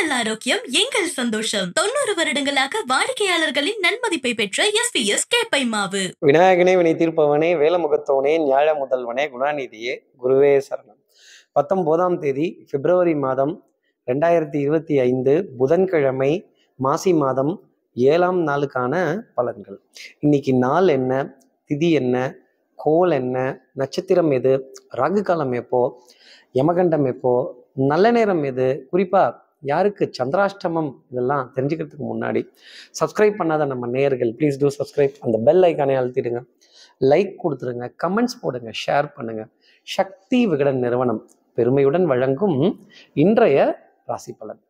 உங்கள் ஆரோக்கியம் எங்கள் சந்தோஷம். 90 வருடங்களாக வாடிக்கையாளர்களின் நன்மதிப்பை பெற்ற எஸ்பிஎஸ் கேப்பை மாவு. விநாயகனே வினை தீர்ப்பவனே வேலமுகத்தவனே ஞாழ முதல்வனே குணாநிதியே குருவே சரணம். 19ஆம் தேதி பிப்ரவரி மாதம் 2025 புதன்கிழமை மாசி மாதம் 7ஆம் நாளுக்கான பலன்கள். இன்னைக்கு நாள் என்ன, திதி என்ன, கோல் என்ன, நட்சத்திரம் எது, ராகு காலம் எப்போ, யமகண்டம் எப்போ, நல்ல நேரம் எது, குறிப்பா யாருக்கு சந்திராஷ்டமம், இதெல்லாம் தெரிஞ்சுக்கிறதுக்கு முன்னாடி சப்ஸ்கிரைப் பண்ணாத நம்ம நேயர்கள் ப்ளீஸ் டூ சப்ஸ்கிரைப். அந்த பெல் ஐக்கானே அழுத்திடுங்க, லைக் கொடுத்துருங்க, கமெண்ட்ஸ் போடுங்க, ஷேர் பண்ணுங்க. சக்தி விகடன் நிறுவனம் பெருமையுடன் வழங்கும் இன்றைய ராசி பலன்,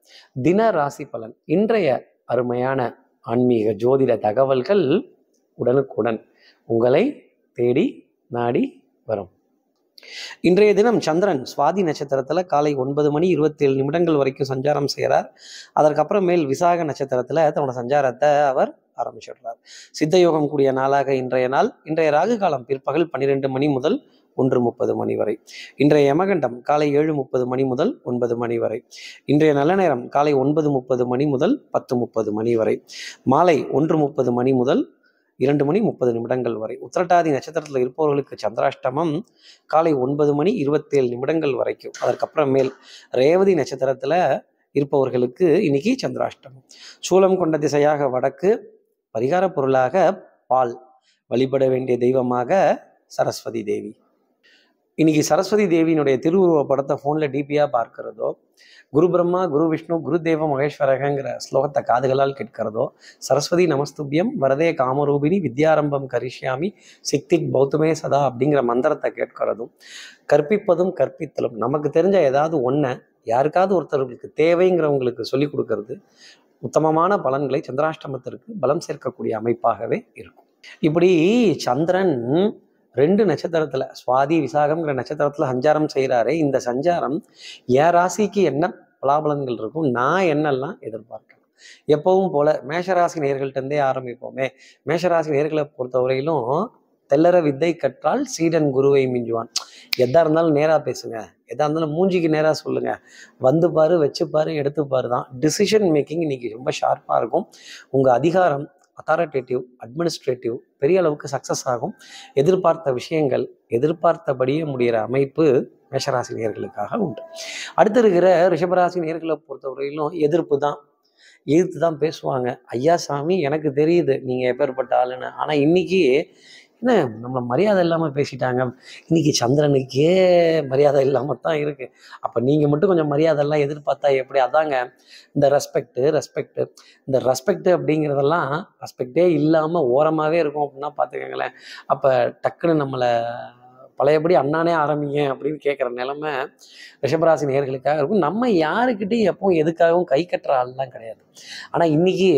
தின ராசி பலன். இன்றைய அருமையான ஆன்மீக ஜோதிட தகவல்கள் உடனுக்குடன் உங்களை தேடி நாடி வரும். இன்றைய தினம் சந்திரன் சுவாதி நட்சத்திரத்துல காலை 9:27 வரைக்கும் சஞ்சாரம் செய்கிறார். அதற்கப்புறமேல் விசாக நட்சத்திரத்துல தன்னோட சஞ்சாரத்தை அவர் ஆரம்பிச்சிடுறார். சித்த யோகம் கூடிய நாளாக இன்றைய நாள். இன்றைய ராகு காலம் பிற்பகல் 12 மணி முதல் 1:30 மணி வரை. இன்றைய யமகண்டம் காலை 7:30 மணி முதல் 9 மணி வரை. இன்றைய நல்ல நேரம் காலை 9:30 மணி முதல் 10:30 மணி வரை. மாலை 1:30 மணி முதல் 2:30 வரை. உத்திரட்டாதி நட்சத்திரத்தில் இருப்பவர்களுக்கு சந்திராஷ்டமம் காலை 9:27 வரைக்கும். அதற்கப்புறமேல் ரேவதி நட்சத்திரத்துல இருப்பவர்களுக்கு இன்னைக்கு சந்திராஷ்டமம். சூலம் கொண்ட திசையாக வடக்கு. பரிகார பொருளாக பால். வழிபட வேண்டிய தெய்வமாக சரஸ்வதி தேவி. இன்னைக்கு சரஸ்வதி தேவியினுடைய திருவுருவ படத்தை ஃபோனில் டிபியாக பார்க்கிறதோ, குரு பிரம்மா குரு விஷ்ணு குரு தேவ மகேஸ்வரகங்கிற ஸ்லோகத்தை காதுகளால் கேட்கிறதோ, சரஸ்வதி நமஸ்துபியம் வரதே காமரூபிணி வித்யாரம்பம் கரிஷ்யாமி சிக்திக் பௌத்தமே சதா அப்படிங்கிற மந்திரத்தை கேட்கிறதும், கற்பிப்பதும் கற்பித்தலும், நமக்கு தெரிஞ்ச ஏதாவது ஒன்றை யாருக்காவது ஒருத்தர்களுக்கு தேவைங்கிறவங்களுக்கு சொல்லி கொடுக்கறது உத்தமமான பலன்களை சந்திராஷ்டமத்திற்கு பலம் சேர்க்கக்கூடிய அமைப்பாகவே இருக்கும். இப்படி சந்திரன் 2 நட்சத்திரத்துல சுவாதி விசாகம்ங்கிற நட்சத்திரத்துல சஞ்சாரம் செய்கிறாரே, இந்த சஞ்சாரம் என் ராசிக்கு என்ன பலாபலன்கள் இருக்கும், நான் என்னெல்லாம் எதிர்பார்க்கலாம். எப்பவும் போல மேஷராசி நேயர்கள்ட்டே ஆரம்பிப்போமே. மேஷராசி நேயர்களை பொறுத்தவரையிலும் தெல்லற வித்தை கற்றால் சீடன் குருவை மிஞ்சுவான். எதா இருந்தாலும் நேராக பேசுங்க, எதா இருந்தாலும் மூஞ்சிக்கு நேராக சொல்லுங்க, வந்து பாரு, வச்சு பாரு, எடுத்து பாரு தான். டிசிஷன் மேக்கிங் இன்னைக்கு ரொம்ப ஷார்ப்பாக இருக்கும். உங்கள் அதிகாரம் அத்தாரிட்டேட்டிவ் அட்மினிஸ்ட்ரேட்டிவ் பெரிய அளவுக்கு சக்ஸஸ் ஆகும். எதிர்பார்த்த விஷயங்கள் எதிர்பார்த்தபடியே முடிகிற அமைப்பு மேஷராசி நேயர்களுக்காக உண்டு. அடுத்து இருக்கிற ரிஷபராசி நேயர்களை பொறுத்தவரையிலும் எதிர்ப்பு தான் பேசுவாங்க. ஐயா சாமி எனக்கு தெரியுது நீங்கள் எப்பேற்பட்ட ஆளுன்னு, ஆனால் இன்னைக்கு என்ன நம்மளை மரியாதை இல்லாமல் பேசிட்டாங்க. இன்னைக்கு சந்திரனுக்கே மரியாதை இல்லாமல் தான் இருக்குது. அப்போ நீங்கள் மட்டும் கொஞ்சம் மரியாதைலாம் எதிர்பார்த்தா எப்படி? அதாங்க இந்த ரெஸ்பெக்ட் இந்த ரெஸ்பெக்ட் அப்படிங்கிறதெல்லாம் ரெஸ்பெக்டே இல்லாமல் ஓரமாகவே இருக்கும் அப்படின்னா பார்த்துக்கங்களேன். அப்போ டக்குன்னு நம்மளை பழையபடி அண்ணானே ஆரம்பிங்க அப்படின்னு கேட்குற நிலைமை ரிஷபராசி நேயர்களுக்காக இருக்கும். நம்ம யாருக்கிட்டையும் எப்பவும் எதுக்காகவும் கை கட்டுற ஆள்லாம் கிடையாது. ஆனால் இன்னைக்கு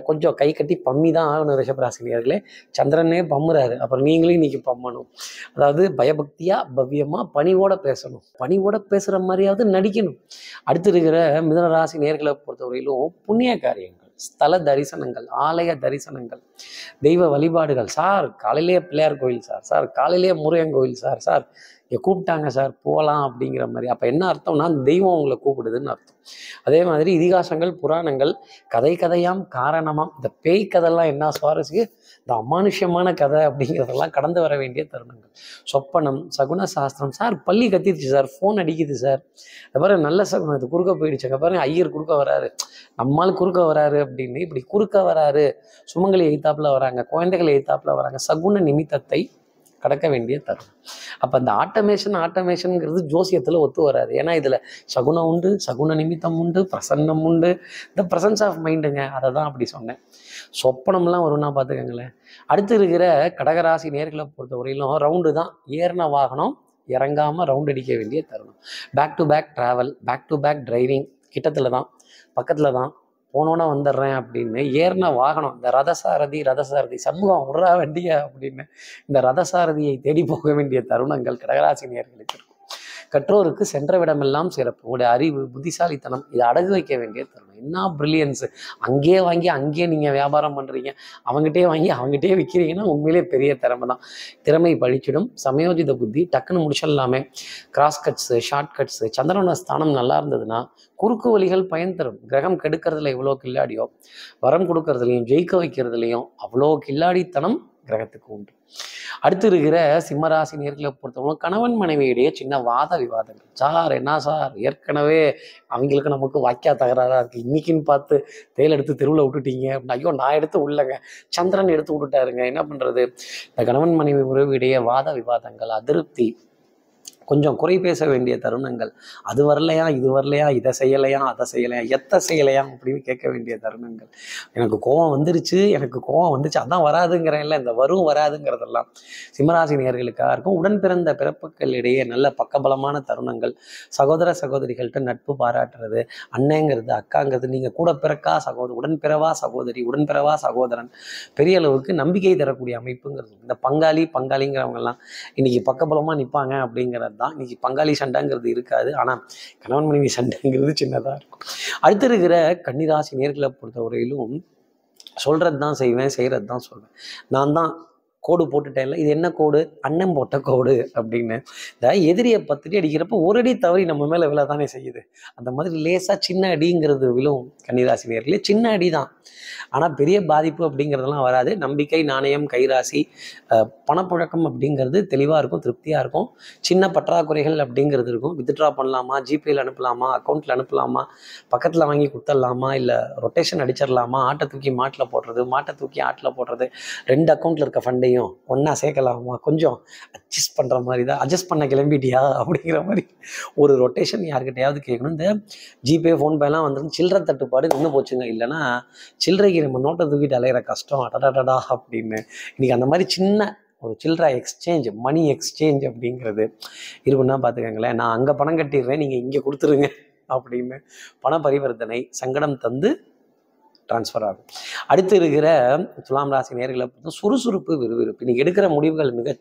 கொஞ்சம் கை கட்டி பம்மி தான் ஆகணும் ரிஷபராசி நேயர்களே. சந்திரனே பம்முறாரு, அப்புறம் நீங்களும் இன்னைக்கு பம்மணும். அதாவது பயபக்தியாக பவ்யமாக பணிவோட பேசணும், பணிவோட பேசுகிற மாதிரியாவது நடிக்கணும். அடுத்து இருக்கிற மிதுனராசி நேயர்களை பொறுத்தவரையிலும் புண்ணிய காரியங்கள், ஸ்தல தரிசனங்கள், ஆலய தரிசனங்கள், தெய்வ வழிபாடுகள். சார் காலையிலேயே பிள்ளையார் கோயில், சார் காலையிலேயே முருகன் கோயில், சார் கூப்பிட்டாங்க சார் போகலாம் அப்படிங்கிற மாதிரி. அப்போ என்ன அர்த்தம்னா தெய்வம் உங்களை கூப்பிடுதுன்னு அர்த்தம். அதே மாதிரி இதிகாசங்கள் புராணங்கள் கதையாம் காரணமாம். இந்த பேய் கதைலாம் என்ன சுவாரஸ்யம், இந்த அமானுஷ்யமான கதை அப்படிங்கிறதெல்லாம் கடந்து வர வேண்டிய தருணங்கள். சொப்பனம், சகுன சாஸ்திரம். சார் பள்ளி கத்திடுச்சு சார், ஃபோன் அடிக்குது சார், அது பாரு நல்ல சகுனம், இது குறுக்க போயிடுச்சு, பாருங்க ஐயர் குறுக்க வராரு, நம்மால் குறுக்க வராரு அப்படின்னு. இப்படி குறுக்க வராரு, சுமங்கலி எய்த்தாப்புல வராங்க, குழந்தைகள் எய்த்தாப்புல வராங்க, சகுன நிமித்தத்தை கடக்க வேண்டிய தருணம். அப்போ அந்த ஆட்டோமேஷனுங்கிறது ஜோசியத்தில் ஒத்து வராது. ஏன்னா இதில் சகுனம் உண்டு, சகுன நிமித்தம் உண்டு, பிரசன்னம் உண்டு, இந்த ப்ரெசன்ஸ் ஆஃப் மைண்டுங்க. அதை தான் அப்படி சொன்னேன். சொப்பனம்லாம் வரும்னா பார்த்துக்கங்களேன். அடுத்து இருக்கிற கடகராசி நேர்களை பொறுத்தவரையிலும் ரவுண்டு தான். ஏறின வாகனம் இறங்காமல் ரவுண்ட் அடிக்க வேண்டிய தருணம். Back to back travel, back to back driving. கிட்டத்தில் தான், பக்கத்தில் தான், போனோன்னா வந்துடுறேன் அப்படின்னு ஏறின வாகனம். இந்த ரதசாரதி சண்முகம் விடுறா வண்டிய அப்படின்னு இந்த ரதசாரதியை தேடி போக வேண்டிய தருணங்கள் கடகராசி நேயர்களுக்கு இருக்கும். கற்றோருக்கு சென்ற விடமெல்லாம் சிறப்பு. உங்களுடைய அறிவு, புத்திசாலித்தனம் இதை அடகு வைக்க வேண்டிய தருணம். என்ன பிரில்லியன்ஸு! அங்கேயே வாங்கி அங்கேயே நீங்கள் வியாபாரம் பண்ணுறீங்க, அவங்ககிட்டயே வாங்கி அவங்ககிட்டயே விற்கிறீங்கன்னா உண்மையிலே பெரிய திறமை தான். திறமை பழிச்சிடும். சமயோஜித புத்தி டக்குன்னு முடிச்சிடலாமே. கிராஸ் கட்ஸு, ஷார்ட் கட்ஸு, சந்திரனோட ஸ்தானம் நல்லா இருந்ததுன்னா குறுக்கு வழிகள் பயன் தரும். கிரகம் கெடுக்கிறதுல எவ்வளோ கில்லாடியோ, வரம் கொடுக்கறதுலையும் ஜெயிக்க வைக்கிறதுலையும் அவ்வளோ கில்லாடித்தனம் கிரகத்துக்கு உண்டு. அடுத்து இருக்கிற சிம்மராசி நேர்களை பொறுத்தவரை கணவன் மனைவியிடையே சின்ன வாத விவாதங்கள். சார் என்ன சார், ஏற்கனவே அவங்களுக்கு நமக்கு வாக்கியா தகராறா இருக்கு, இன்னைக்குன்னு பார்த்து தேல் எடுத்து தெருவில் விட்டுட்டீங்க அப்படின்னா, ஐயோ நான் எடுத்து உள்ளங்க, சந்திரன் எடுத்து விட்டுட்டாருங்க, என்ன பண்றது? இந்த கணவன் மனைவி உறவு இடையே வாத விவாதங்கள், அதிருப்தி, கொஞ்சம் குறை பேச வேண்டிய தருணங்கள். அது வரலையா, இது வரலையா, இதை செய்யலையா, அதை செய்யலையா, எத்தை செய்யலையா அப்படின்னு கேட்க வேண்டிய தருணங்கள். எனக்கு கோவம் வந்துருச்சு அதான் வராதுங்கிறேன் இல்லை, இந்த வரும் வராதுங்கிறதெல்லாம் சிம்மராசி நேயர்களுக்காக இருக்கும். உடன் பிறந்த பிறப்புகள் இடையே நல்ல பக்கபலமான தருணங்கள். சகோதர சகோதரிகள்கிட்ட நட்பு பாராட்டுறது, அண்ணங்கிறது அக்காங்கிறது, நீங்கள் கூட பிறக்கா சகோதரி, உடன்பிறவா சகோதரி, உடன்பிறவா சகோதரன், பெரிய அளவுக்கு நம்பிக்கை தரக்கூடிய அமைப்புங்கிறது. இந்த பங்காளிங்கிறவங்கெல்லாம் இன்னைக்கு பக்கபலமாக நிற்பாங்க அப்படிங்கிறது தான். இன்னைக்கு பங்காளி சண்டைங்கிறது இருக்காது, ஆனால் கணவன் மனைவி சண்டைங்கிறது சின்னதாக இருக்கும். அடுத்து இருக்கிற கன்னிராசி நேர்களை பொறுத்தவரையிலும் சொல்கிறது தான் செய்வேன், செய்கிறது தான் சொல்வேன். நான் தான் கோடு போட்டுட்டேன்ல, இது என்ன கோடு? அண்ணன் போட்ட கோடு அப்படின்னு. இந்த எதிரியை 10 அடி அடிக்கிறப்ப ஒரு அடி தவறி நம்ம மேலே விழ தானே செய்யுது. அந்த மாதிரி லேசாக சின்ன அடிங்கிறது விழும் கன்னிராசி நேர்களே. சின்ன அடி தான், ஆனால் பெரிய பாதிப்பு அப்படிங்கிறதெல்லாம் வராது. நம்பிக்கை, நாணயம், கைராசி, பணப்புழக்கம் அப்படிங்கிறது தெளிவாக இருக்கும், திருப்தியாக இருக்கும். சின்ன பற்றாக்குறைகள் அப்படிங்கிறது இருக்கும். வித்ட்ரா பண்ணலாமா, ஜிபேயில் அனுப்பலாமா, அக்கௌண்ட்டில் அனுப்பலாமா, பக்கத்தில் வாங்கி குத்தரலாமா, இல்லை ரொட்டேஷன் அடிச்சிடலாமா, ஆட்டை தூக்கி மாட்டில் போடுறது, மாட்டை தூக்கி ஆட்டில் போடுறது, 2 அக்கௌண்ட்டில் இருக்க ஃபண்டையும் ஒன்றா சேர்க்கலாமா, கொஞ்சம் அட்ஜஸ்ட் பண்ணுற மாதிரி தான், அட்ஜஸ்ட் பண்ண கிளம்பிட்டியா அப்படிங்கிற மாதிரி ஒரு ரொட்டேஷன் யாருக்கிட்டையாவது கேட்கணும். இந்த ஜிபே, ஃபோன்பேலாம் வந்து சில்லறை தட்டுப்பாடு நின்று போச்சுங்க. இல்லைன்னா சில்லறைக்கு நம்ம நோட்டை தூக்கிட்டு அலையிற கஷ்டம் அடடடா அப்படின்னு. இன்றைக்கி அந்த மாதிரி சின்ன ஒரு சில்லறை எக்ஸ்சேஞ்ச், மணி எக்ஸ்சேஞ்ச் அப்படிங்கிறது இருக்குன்னா பார்த்துக்கங்களேன். நான் அங்கே பணம் கட்டிடுறேன், நீங்கள் இங்கே கொடுத்துருங்க அப்படின்னு பண பரிவர்த்தனை சங்கடம் தந்து டிரான்ஸ்ஃபர் ஆகும். அடுத்து இருக்கிற துலாம் ராசி நேர்களை பொறுத்த சுறுசுறுப்பு, விறுவிறுப்பு. இன்னைக்கு எடுக்கிற முடிவுகள் மிக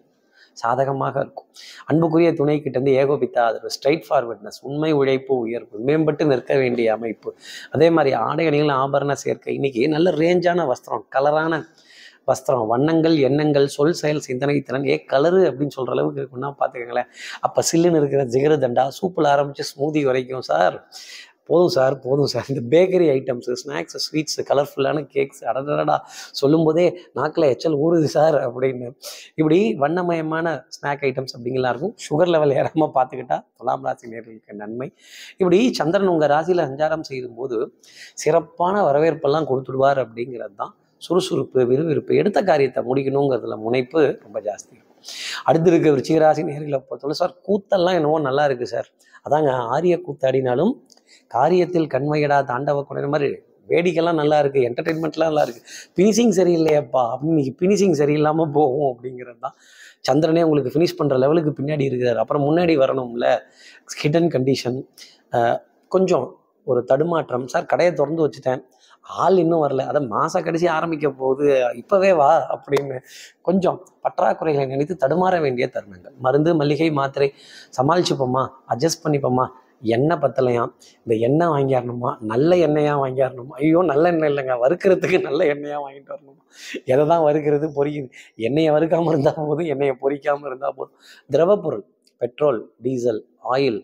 சாதகமாக இருக்கும். அன்புக்குரிய துணை கிட்டேருந்து ஏகோபித்த ஆதரவு, ஸ்ட்ரைட் ஃபார்வர்ட்னஸ், உண்மை உழைப்பு, உயர்வு, மேம்பட்டு நிற்க வேண்டிய அமைப்பு. அதே மாதிரி ஆடை அணிகள், ஆபரண சேர்க்கை. இன்னைக்கு நல்ல ரேஞ்சான வஸ்திரம், கலரான வஸ்திரம், வண்ணங்கள், எண்ணங்கள், சொல் செயல் சிந்தனை திறன் கலரு அப்படின்னு சொல்கிற அளவுக்கு இருக்குன்னா பார்த்துக்கங்களேன். அப்போ சில்லுன்னு இருக்கிற ஜிகரு தண்டா, சூப்பில் ஆரம்பித்து ஸ்மூதி வரைக்கும் சார் போதும் சார். இந்த பேக்கரி ஐட்டம்ஸு, ஸ்நாக்ஸு, ஸ்வீட்ஸு, கலர்ஃபுல்லான கேக்ஸ், அடடடா சொல்லும் போதே நாக்கில் எச்சல் ஊறுது சார் அப்படின்னு. இப்படி வண்ணமயமான ஸ்நாக் ஐட்டம்ஸ் அப்படிங்கலாம் இருக்கும். சுகர் லெவல் ஏறாமல் பார்த்துக்கிட்டா துலாம் ராசி நேர்களுக்கு நன்மை. இப்படி சந்திரன் உங்கள் ராசியில் சஞ்சாரம் செய்யும்போது சிறப்பான வரவேற்பெல்லாம் கொடுத்துடுவார் அப்படிங்கிறது தான். சுறுசுறுப்பு, விறுவிறுப்பு, எடுத்த காரியத்தை முடிக்கணுங்கிறதுல முனைப்பு ரொம்ப ஜாஸ்தி இருக்கும். அடுத்து இருக்க விருச்சிகராசி நேர்களை பொறுத்தவரை சார் கூத்தெல்லாம் என்னவோ நல்லா இருக்குது சார், அதாங்க ஆரிய கூத்தாடினாலும் காரியத்தில் கண்மையடா தாண்டவ கொண்ட மாதிரி வேடிக்கைலாம் நல்லா இருக்குது, என்டர்டெயின்மெண்ட்லாம் நல்லா இருக்குது, ஃபினிஷிங் சரியில்லையப்பா அப்படின்னு. இன்னைக்கு ஃபினிஷிங் சரியில்லாமல் போகும் அப்படிங்கிறது தான். சந்திரனே உங்களுக்கு ஃபினிஷ் பண்ணுற லெவலுக்கு பின்னாடி இருக்கிறார். அப்புறம் முன்னாடி வரணும்ல, ஹிடன் கண்டிஷன், கொஞ்சம் ஒரு தடுமாற்றம். சார் கடையை திறந்து வச்சுட்டேன், ஆள் இன்னும் வரல, அதை மாத கடைசி ஆரம்பிக்க போகுது, இப்போவே வா அப்படின்னு கொஞ்சம் பற்றாக்குறைகளை நினைத்து தடுமாற வேண்டிய தருணங்கள். மருந்து, மல்லிகை, மாத்திரை சமாளிச்சுப்போமா, அட்ஜஸ்ட் பண்ணிப்போமா, எண்ணெய் பத்தலையாம், இந்த எண்ணெய் வாங்கிடணுமா, நல்ல எண்ணெயாக வாங்கிடணுமா, ஐயோ நல்ல எண்ணெய் இல்லைங்க, வறுக்கிறதுக்கு நல்ல எண்ணெயாக வாங்கிட்டு வரணுமா, எதை தான் வறுக்கிறது, பொரிக்குது, எண்ணெயை வறுக்காமல் இருந்தால் போதும், எண்ணெயை பொரிக்காமல் இருந்தால் போதும். திரவப்பொருள், பெட்ரோல், டீசல், ஆயில்,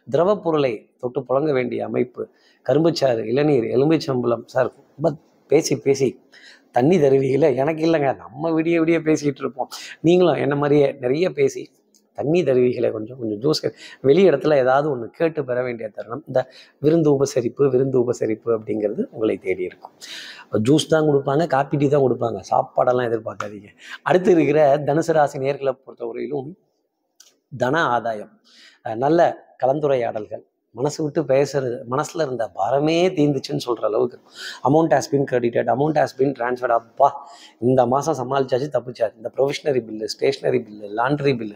திரவப்பொருளை தொட்டு புழங்க வேண்டிய அமைப்பு. கரும்புச்சாறு, இளநீர், எலும்பைச்சம்பளம். சார் ரொம்ப பேசி தண்ணி தருவீங்களே, எனக்கு இல்லைங்க, நம்ம விடிய பேசிகிட்டு இருப்போம், நீங்களும் என்ன மாதிரியே நிறைய பேசி தண்ணி தருவீங்களே, கொஞ்சம் ஜூஸ், வெளி இடத்துல ஏதாவது ஒன்று கேட்டு பெற வேண்டிய தருணம். இந்த விருந்து உபசரிப்பு அப்படிங்கிறது உங்களை தேடி இருக்கும். ஜூஸ் தான் கொடுப்பாங்க, காப்பி டீ தான் கொடுப்பாங்க, சாப்பாடெல்லாம் எதிர்பார்க்காதீங்க. அடுத்து இருக்கிற தனுசு ராசி நேர்களை பொறுத்தவரையிலும் தன ஆதாயம், நல்ல கலந்துரையாடல்கள், மனசு விட்டு பேசுறது, மனசில் இருந்த பாரமே தீர்ந்துச்சுன்னு சொல்கிற அளவுக்கு. Amount has been credited, amount has been transferred. அப்பா இந்த மாதம் சமாளிச்சாச்சு, தப்பிச்சாச்சு. இந்த provisionary bill, stationery bill, laundry bill,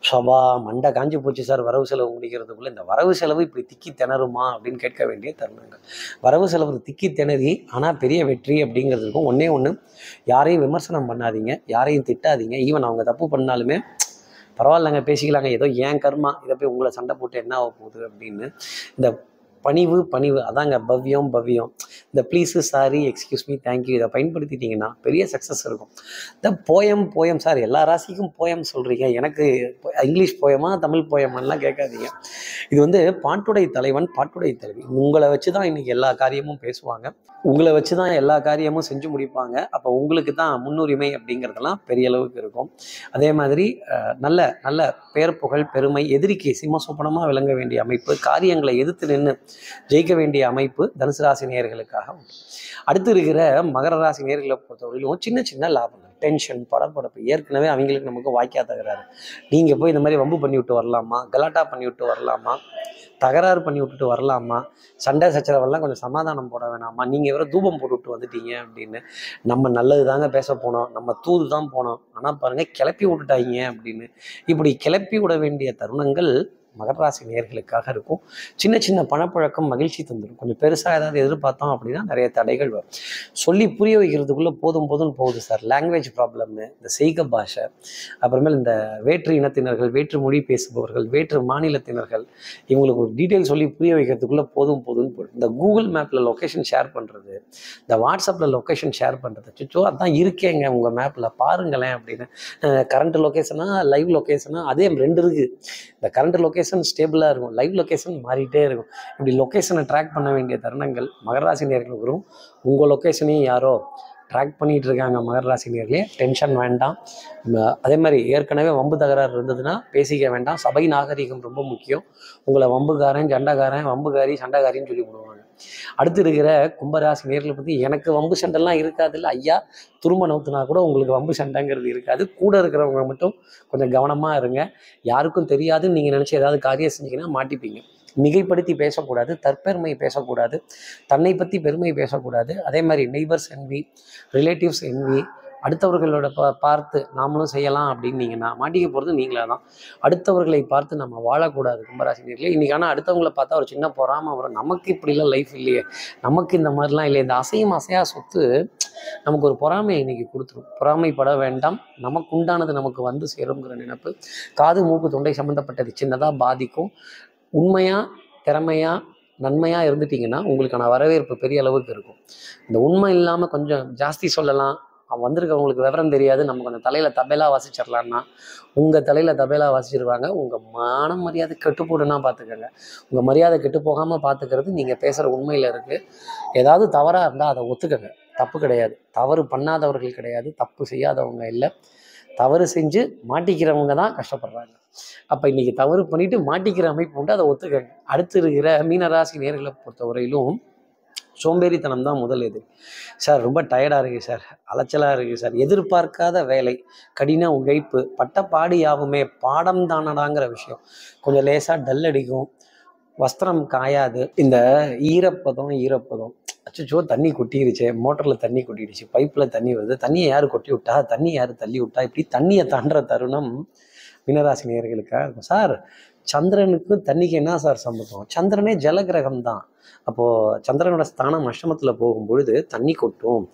சபா மண்டை காஞ்சி போச்சு சார் வரவு செலவு முடிக்கிறதுக்குள்ளே. இந்த வரவு செலவு இப்படி திக்கி திணறுமா அப்படின்னு கேட்க வேண்டிய தருணங்கள். வரவு செலவு திக்கி திணறி ஆனால் பெரிய வெற்றி அப்படிங்கிறதுக்கும் ஒன்றே ஒன்று, யாரையும் விமர்சனம் பண்ணாதீங்க, யாரையும் திட்டாதீங்க. ஈவன் அவங்க தப்பு பண்ணாலுமே பரவாயில்லங்க பேசிக்கலாங்க, ஏதோ ஏன் கர்மா, இதை போய் உங்களை சண்டை போட்டு என்ன ஆக போகுது அப்படின்னு இந்த பணிவு பணிவு அதாங்க பவ்யம் பவ்யம். இந்த please sorry excuse me thank you இதை பயன்படுத்திட்டீங்கன்னா பெரிய சக்ஸஸ் இருக்கும். இந்த போயம் போயம் சார் எல்லா ராசிக்கும் போயம் சொல்கிறீங்க, எனக்கு இங்கிலீஷ் போயமா தமிழ் போயமானலாம் கேட்காதீங்க. இது வந்து பாட்டுடை தலைவன் பாட்டுடை தலைவி, உங்களை வச்சு தான் இன்னைக்கு எல்லா காரியமும் பேசுவாங்க, உங்களை வச்சு தான் எல்லா காரியமும் செஞ்சு முடிப்பாங்க. அப்போ உங்களுக்கு தான் முன்னுரிமை அப்படிங்கிறதெல்லாம் பெரிய அளவுக்கு இருக்கும். அதே மாதிரி நல்ல நல்ல பேர் புகழ் பெருமை எதிரிக்கு சிம்ம சொப்பனமாக விளங்க வேண்டிய அமைப்பு, காரியங்களை எதிர்த்து நின்று ஜெயிக்க வேண்டிய அமைப்பு தனுசு ராசி நேயர்களுக்காக உண்டு. அடுத்து இருக்கிற மகர ராசி நேயர்களை பொறுத்தவரையிலும் சின்ன சின்ன லாபங்கள், டென்ஷன் படப்படப்பு, ஏற்கனவே அவங்களுக்கு நமக்கு வாய்க்கா தகராறு, நீங்கள் போய் இந்த மாதிரி வம்பு பண்ணி விட்டு வரலாமா, கலாட்டா பண்ணி விட்டு வரலாமா, தகராறு பண்ணி விட்டுட்டு வரலாமா, சண்டை சச்சரவெல்லாம் கொஞ்சம் சமாதானம் போட வேணாமா, நீங்கள் வேற தூபம் போட்டு விட்டு வந்துட்டீங்க அப்படின்னு. நம்ம நல்லது தாங்க பேச போனோம், நம்ம தூது தான் போனோம், ஆனால் பாருங்கள் கிளப்பி விட்டுட்டாங்க அப்படின்னு. இப்படி கிளப்பி விட வேண்டிய தருணங்கள் மகர ராசி நேயர்களுக்காக இருக்கும். சின்ன சின்ன பணப்பழக்கம் மகிழ்ச்சி தந்துடும். கொஞ்சம் பெருசாக ஏதாவது எதிர்பார்த்தோம் அப்படின்னா நிறைய தடைகள் வரும். சொல்லி புரிய வைக்கிறதுக்குள்ளே போதும் போதும்னு போகுது சார். லாங்குவேஜ் ப்ராப்ளம்மு, இந்த செய்க பாஷை, அப்புறமேல் இந்த வேற்று இனத்தினர்கள், வேற்று மொழி பேசுபவர்கள், வேற்று மாநிலத்தினர்கள், இவங்களுக்கு ஒரு டீட்டெயில் சொல்லி புரிய வைக்கிறதுக்குள்ளே போதும் போதும்னு போகுது. இந்த கூகுள் மேப்பில் லொக்கேஷன் ஷேர் பண்ணுறது, இந்த வாட்ஸ்அப்பில் லொக்கேஷன் ஷேர் பண்ணுறது, சுச்சோ அதான் இருக்கேங்க உங்கள் மேப்பில் பாருங்களேன் அப்படின்னு. கரண்ட் லொக்கேஷனா லைவ் லொக்கேஷனா, அதே ரெண்டு இருக்குது. இந்த கரண்ட் லொக்கேஷன் ஸ்டேபிளாக இருக்கும், லைவ் லொக்கேஷன் மாறிட்டே இருக்கும். இப்படி லொக்கேஷனை ட்ராக் பண்ண வேண்டிய தருணங்கள் மகராசி நேயர்களுக்கு வரும். உங்கள் லொக்கேஷனையும் யாரோ ட்ராக் பண்ணிகிட்டு இருக்காங்க மகராசி நேயர்களே, டென்ஷன் வேண்டாம். அதே மாதிரி ஏற்கனவே வம்பு தகராறு இருந்ததுன்னா பேசிக்க வேண்டாம். சபை நாகரிகம் ரொம்ப முக்கியம். உங்களை வம்புக்காரன் சண்டைக்காரன் வம்புக்காரி சண்டைக்காரின்னு சொல்லி விடுவாங்க. அடுத்து இருக்கிற கும்பராசி நேர்களை பற்றி எனக்கு வம்பு சண்டைலாம் இருக்காது இல்லை ஐயா, துரும்ப நவுத்துனா கூட உங்களுக்கு வம்பு சண்டைங்கிறது இருக்காது. கூட இருக்கிறவங்க மட்டும் கொஞ்சம் கவனமாக இருங்க. யாருக்கும் தெரியாதுன்னு நீங்கள் நினச்சி ஏதாவது காரியம் செஞ்சீங்கன்னா மாட்டிப்பீங்க. மிகைப்படுத்தி பேசக்கூடாது, தற்பெருமை பேசக்கூடாது, தன்னை பற்றி பெருமை பேசக்கூடாது. அதே மாதிரி நெய்பர்ஸ் என்வி, ரிலேட்டிவ்ஸ் என்வி, அடுத்தவர்களோட பார்த்து நாமளும் செய்யலாம் அப்படின்னீங்கன்னா மாட்டிக்க போகிறது நீங்களே தான். அடுத்தவர்களை பார்த்து நம்ம வாழக்கூடாது கும்பராசினியர்களே. இன்றைக்கி ஆனால் அடுத்தவங்களை பார்த்தா ஒரு சின்ன பொறாமல் வரும், நமக்கு இப்படிலாம் லைஃப் இல்லையே, நமக்கு இந்த மாதிரிலாம் இல்லையே. இந்த அசையும் அசையா சொத்து நமக்கு ஒரு பொறாமையை இன்றைக்கி கொடுத்துரும். பொறாமைப்பட வேண்டாம், நமக்கு உண்டானது நமக்கு வந்து சேருங்கிற நினைப்பு. காது மூக்கு தொண்டை சம்மந்தப்பட்டது சின்னதாக பாதிக்கும். உண்மையாக திறமையாக நன்மையாக இருந்துட்டிங்கன்னா உங்களுக்கான வரவேற்பு பெரிய அளவுக்கு இருக்கும். இந்த உண்மை இல்லாமல் கொஞ்சம் ஜாஸ்தி சொல்லலாம், அவன் வந்திருக்கவங்களுக்கு விவரம் தெரியாது, நம்ம கொஞ்சம் தலையில் தபேலா வாசிச்சிடலான்னா உங்கள் தலையில் தபேலா வாசிச்சிருவாங்க. உங்கள் மான மரியாதை கெட்டு போடுன்னா பார்த்துக்கோங்க. உங்கள் மரியாதை கெட்டு போகாமல் பார்த்துக்கிறது நீங்கள் பேசுகிற உண்மையில் இருக்குது. ஏதாவது தவறாக இருந்தால் அதை ஒத்துக்கங்க, தப்பு கிடையாது. தவறு பண்ணாதவர்கள் கிடையாது, தப்பு செய்யாதவங்க இல்லை. தவறு செஞ்சு மாட்டிக்கிறவங்க தான் கஷ்டப்படுறாங்க. அப்போ இன்றைக்கி தவறு பண்ணிவிட்டு மாட்டிக்கிற அமைப்பு உண்டு, அதை ஒத்துக்கங்க. அடுத்து இருக்கிற மீனராசி நேர்களை பொறுத்தவரையிலும் சோம்பேறித்தனம் தான் முதல் எதிரி. சார் ரொம்ப டயர்டாக இருக்குது சார், அலைச்சலாக இருக்குது சார், எதிர்பார்க்காத வேலை, கடின உழைப்பு, பட்டப்பாடு யாவுமே பாடம் தானடாங்கிற விஷயம் கொஞ்சம் லேசாக டல் அடிக்கும், வஸ்திரம் காயாது. இந்த ஈரப்பதம் அச்சோ தண்ணி கொட்டிருச்சு, மோட்டரில் தண்ணி கொட்டிடுச்சு, பைப்பில் தண்ணி வருது, தண்ணியை யார் கொட்டி விட்டா, தண்ணி யார் தள்ளி விட்டா, இப்படி தண்ணியை தாண்டுற தருணம் மீனராசி நேயர்களுக்காக இருக்கும். சார் சந்திரனுக்கு தண்ணிக்கு என்ன சார் சம்பந்தம்? சந்திரனே ஜலகிரகம் தான். அப்போது சந்திரனோட ஸ்தானம் அஷ்டமத்தில் போகும்பொழுது தண்ணி கொட்டும்,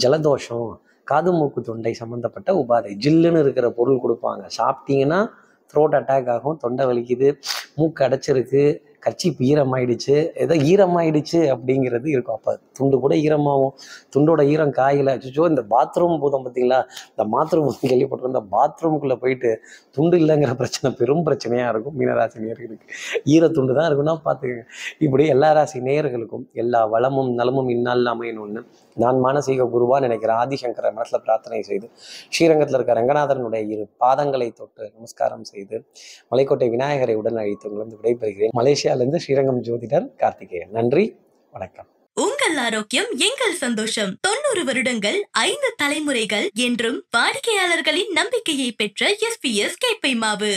ஜலதோஷம், காது மூக்கு தொண்டை சம்மந்தப்பட்ட உபாதை, ஜில்லுன்னு இருக்கிற பொருள் கொடுப்பாங்க. சாப்பிட்டீங்கன்னா த்ரோட் அட்டாக் ஆகும், தொண்டை வலிக்குது, மூக்கு அடைச்சிருக்கு, கர்ச்சீப் ஈரமாயிடுச்சு, ஏதோ ஈரமாயிடுச்சு அப்படிங்கிறது இருக்கும். அப்போ துண்டு கூட ஈரமாகும், துண்டோட ஈரம் காயில் அச்சோ. இந்த பாத்ரூம் போதும் பார்த்தீங்களா, இந்த பாத்ரூம் கேள்விப்பட்டிருக்கோம், இந்த பாத்ரூமுக்குள்ளே போயிட்டு துண்டு இல்லைங்கிற பிரச்சனை பெரும் பிரச்சனையாக இருக்கும் மீனராசி நேயர்களுக்கு. ஈரத்துண்டு தான் இருக்குன்னா பார்த்துக்கங்க. இப்படி எல்லா ராசி நேயர்களுக்கும் எல்லா வளமும் நலமும் இந்நாளில் அமையணும்னு நான் மானசீக குருவா நினைக்கிற ஆதிசங்கர மனசில் பிரார்த்தனை செய்து ஸ்ரீரங்கத்தில் இருக்க ரங்கநாதனுடைய இரு பாதங்களை தொட்டு நமஸ்காரம் செய்து மலைக்கோட்டை விநாயகரை உடன் அழைத்து உங்களிடம் விடைபெறுகிறேன். மலேசியாவிலிருந்து ஸ்ரீரங்கம் ஜோதிடர் கார்த்திகேயன். நன்றி, வணக்கம். உங்கள் ஆரோக்கியம் எங்கள் சந்தோஷம். 90 வருடங்கள் 5 தலைமுறைகள் என்றும் வாடிக்கையாளர்களின் நம்பிக்கையை பெற்ற SPS கேப்பை மாவு.